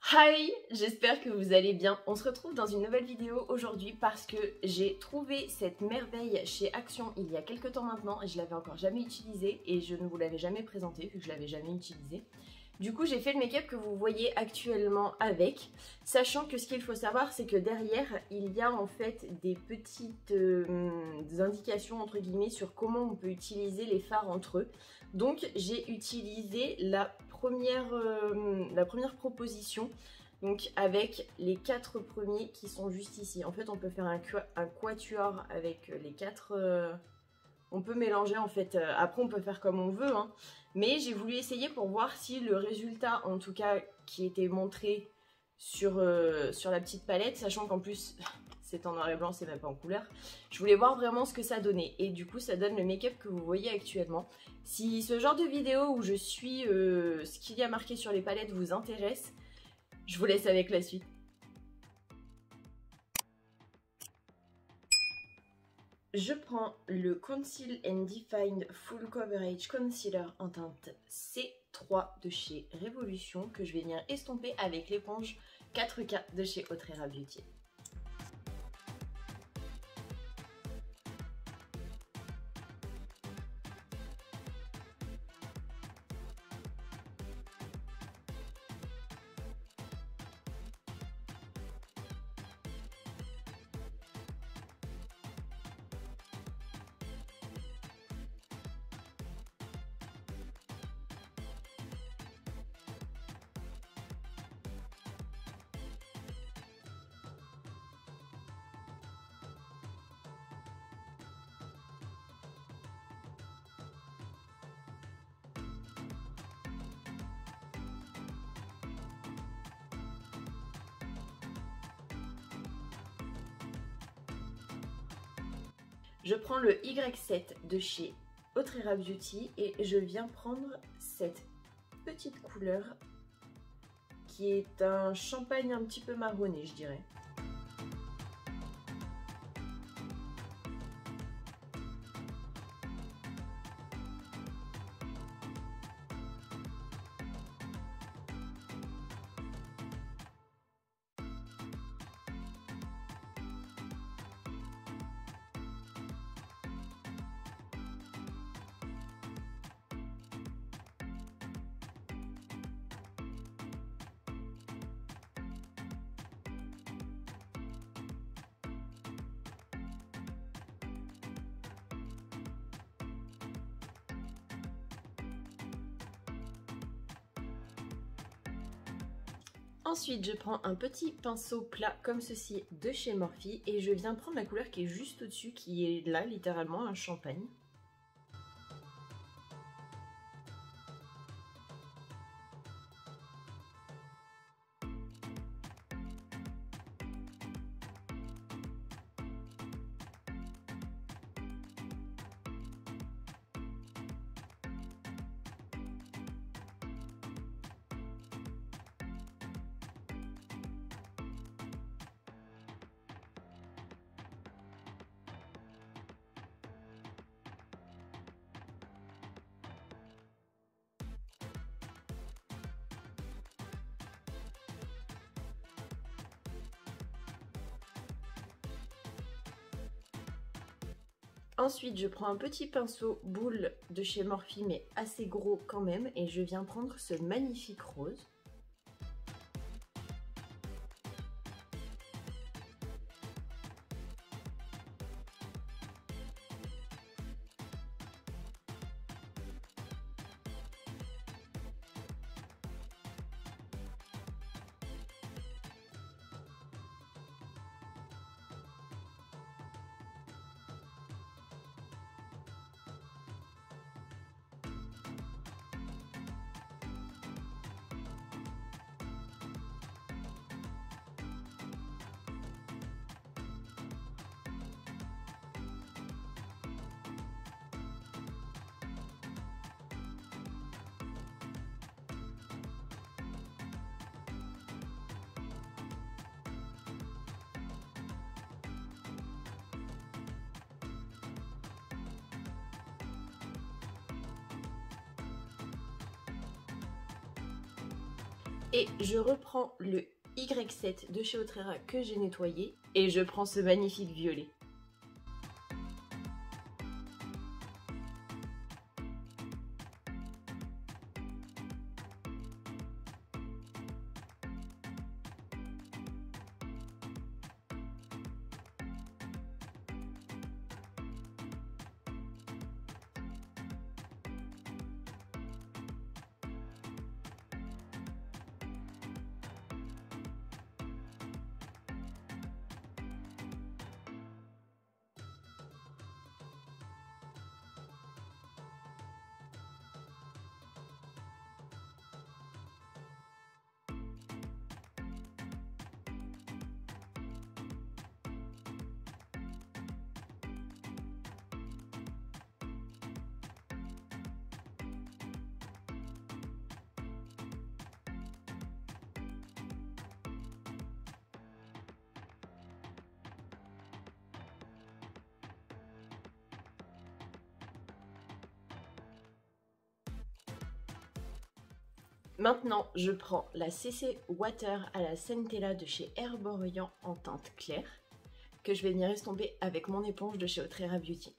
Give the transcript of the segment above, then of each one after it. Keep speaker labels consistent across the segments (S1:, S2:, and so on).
S1: Hi, j'espère que vous allez bien. On se retrouve dans une nouvelle vidéo aujourd'hui parce que j'ai trouvé cette merveille chez Action il y a quelques temps maintenant et je l'avais encore jamais utilisée et je ne vous l'avais jamais présentée vu que je l'avais jamais utilisée. Du coup j'ai fait le make-up que vous voyez actuellement avec, sachant que ce qu'il faut savoir c'est que derrière il y a en fait des petites indications entre guillemets sur comment on peut utiliser les fards entre eux. Donc j'ai utilisé la première proposition, donc avec les 4 premiers qui sont juste ici. En fait on peut faire un quatuor avec les 4... on peut mélanger en fait, après on peut faire comme on veut, hein. Mais j'ai voulu essayer pour voir si le résultat en tout cas qui était montré sur la petite palette, sachant qu'en plus c'est en noir et blanc, c'est même pas en couleur, je voulais voir vraiment ce que ça donnait et du coup ça donne le make-up que vous voyez actuellement. Si ce genre de vidéo où je suis ce qu'il y a marqué sur les palettes vous intéresse, je vous laisse avec la suite. Je prends le Conceal and Define Full Coverage Concealer en teinte C3 de chez Révolution que je vais venir estomper avec l'éponge 4K de chez Autrera Beauty. Je prends le Y7 de chez Autrera Beauty et je viens prendre cette petite couleur qui est un champagne un petit peu marronné, je dirais. Ensuite, je prends un petit pinceau plat comme ceci de chez Morphe et je viens prendre la couleur qui est juste au-dessus, qui est là, littéralement un champagne. Ensuite, je prends un petit pinceau boule de chez Morphe, mais assez gros quand même, et je viens prendre ce magnifique rose. Et je reprends le Y7 de chez Otrera que j'ai nettoyé et je prends ce magnifique violet. Maintenant, je prends la CC Water à la Centella de chez Herborian en teinte claire que je vais venir estomper avec mon éponge de chez Otrera Beauty.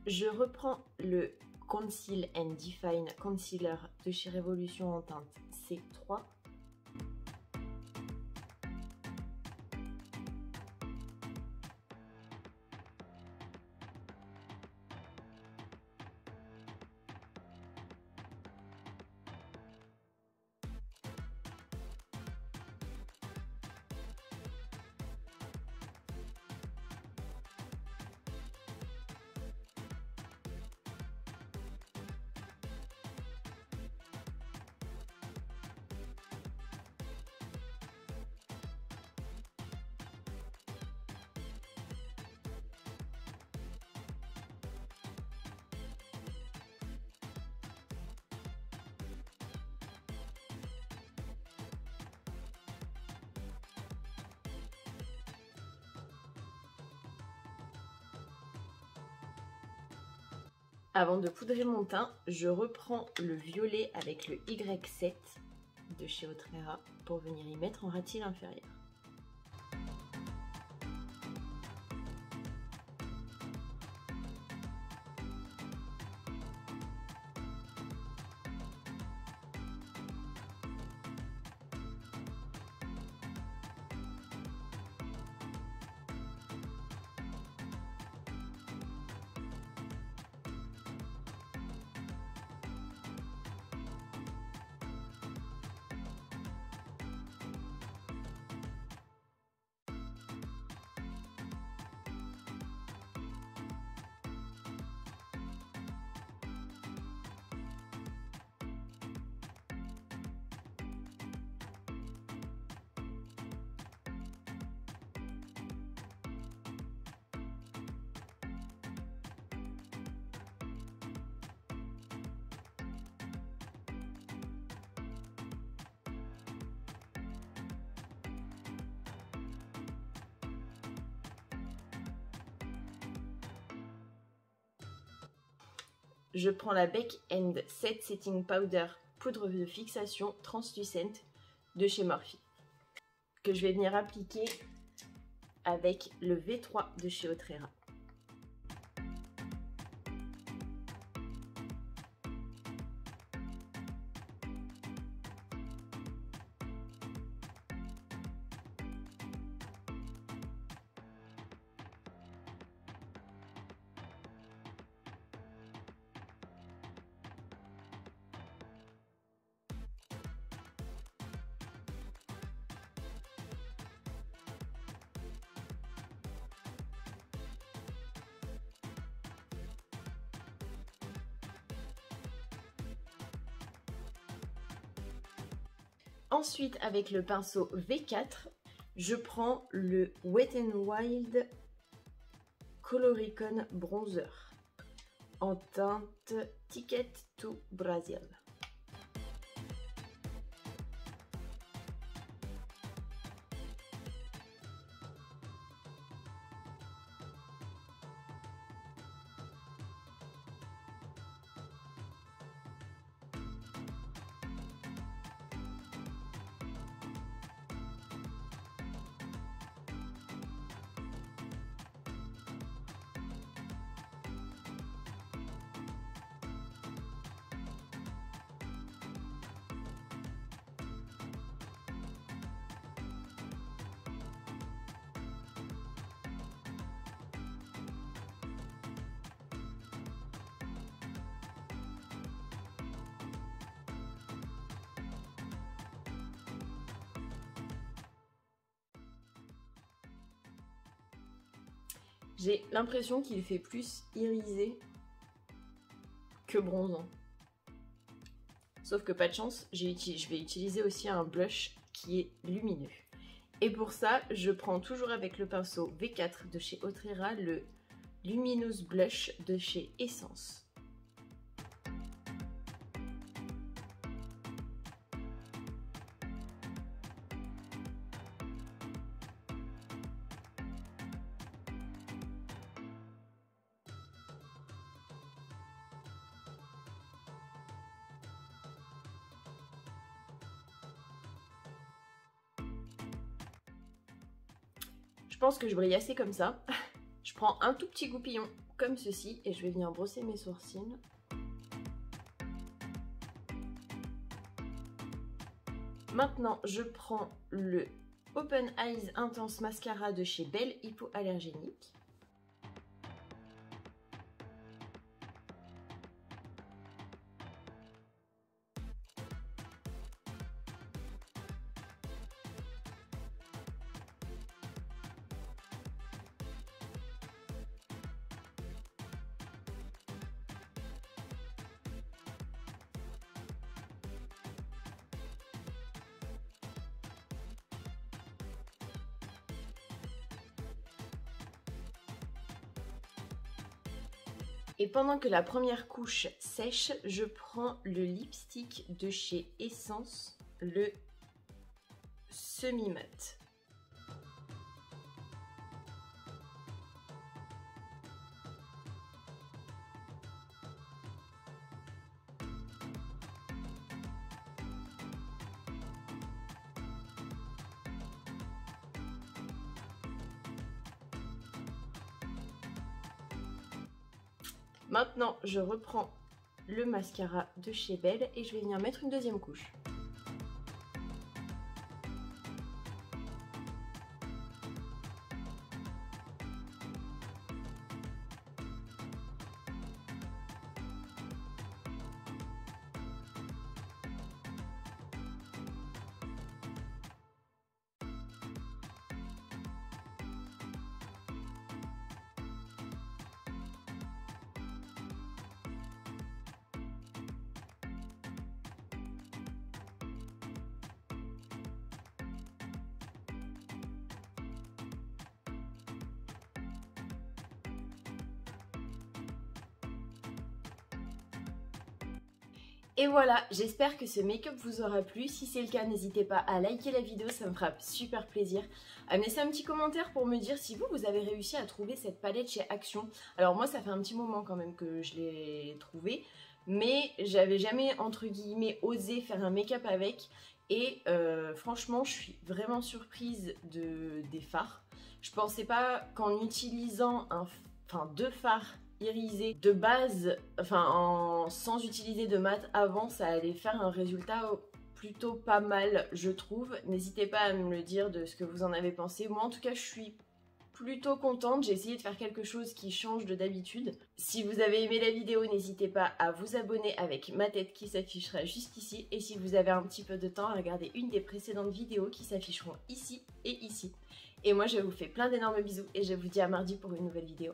S1: Je reprends le Conceal and Define Concealer de chez Révolution en teinte C3. Avant de poudrer mon teint, je reprends le violet avec le Y7 de chez Otrera pour venir y mettre en ratil inférieur. je prends la Bake & Set Setting Powder poudre de fixation translucente de chez Morphe, que je vais venir appliquer avec le V3 de chez Autrera. Ensuite, avec le pinceau V4, je prends le Wet n Wild Coloricon Bronzer en teinte Ticket to Brazil. J'ai l'impression qu'il fait plus irisé que bronzant. Sauf que pas de chance, je vais utiliser aussi un blush qui est lumineux. Et pour ça, je prends toujours avec le pinceau V4 de chez Autrera le Luminous Blush de chez Essence. Je pense que je brille assez comme ça. Je prends un tout petit goupillon comme ceci et je vais venir brosser mes sourcils. Maintenant, je prends le Open Eyes Intense Mascara de chez Belle Hypoallergénique. Et pendant que la première couche sèche, je prends le lipstick de chez Essence, le semi-mat. Maintenant, je reprends le mascara de chez Belle et je vais venir mettre une deuxième couche. Et voilà, j'espère que ce make-up vous aura plu. Si c'est le cas, n'hésitez pas à liker la vidéo, ça me fera super plaisir. À me laisser un petit commentaire pour me dire si vous avez réussi à trouver cette palette chez Action. Alors moi, ça fait un petit moment quand même que je l'ai trouvée, mais j'avais jamais, entre guillemets, osé faire un make-up avec. Et franchement, je suis vraiment surprise des fards. Je pensais pas qu'en utilisant deux fards irisé de base, sans utiliser de mat avant, ça allait faire un résultat plutôt pas mal, je trouve. N'hésitez pas à me le dire de ce que vous en avez pensé. Moi en tout cas, je suis plutôt contente. J'ai essayé de faire quelque chose qui change de d'habitude. Si vous avez aimé la vidéo, n'hésitez pas à vous abonner avec ma tête qui s'affichera juste ici. Et si vous avez un petit peu de temps, à regarder une des précédentes vidéos qui s'afficheront ici et ici. Et moi, je vous fais plein d'énormes bisous et je vous dis à mardi pour une nouvelle vidéo.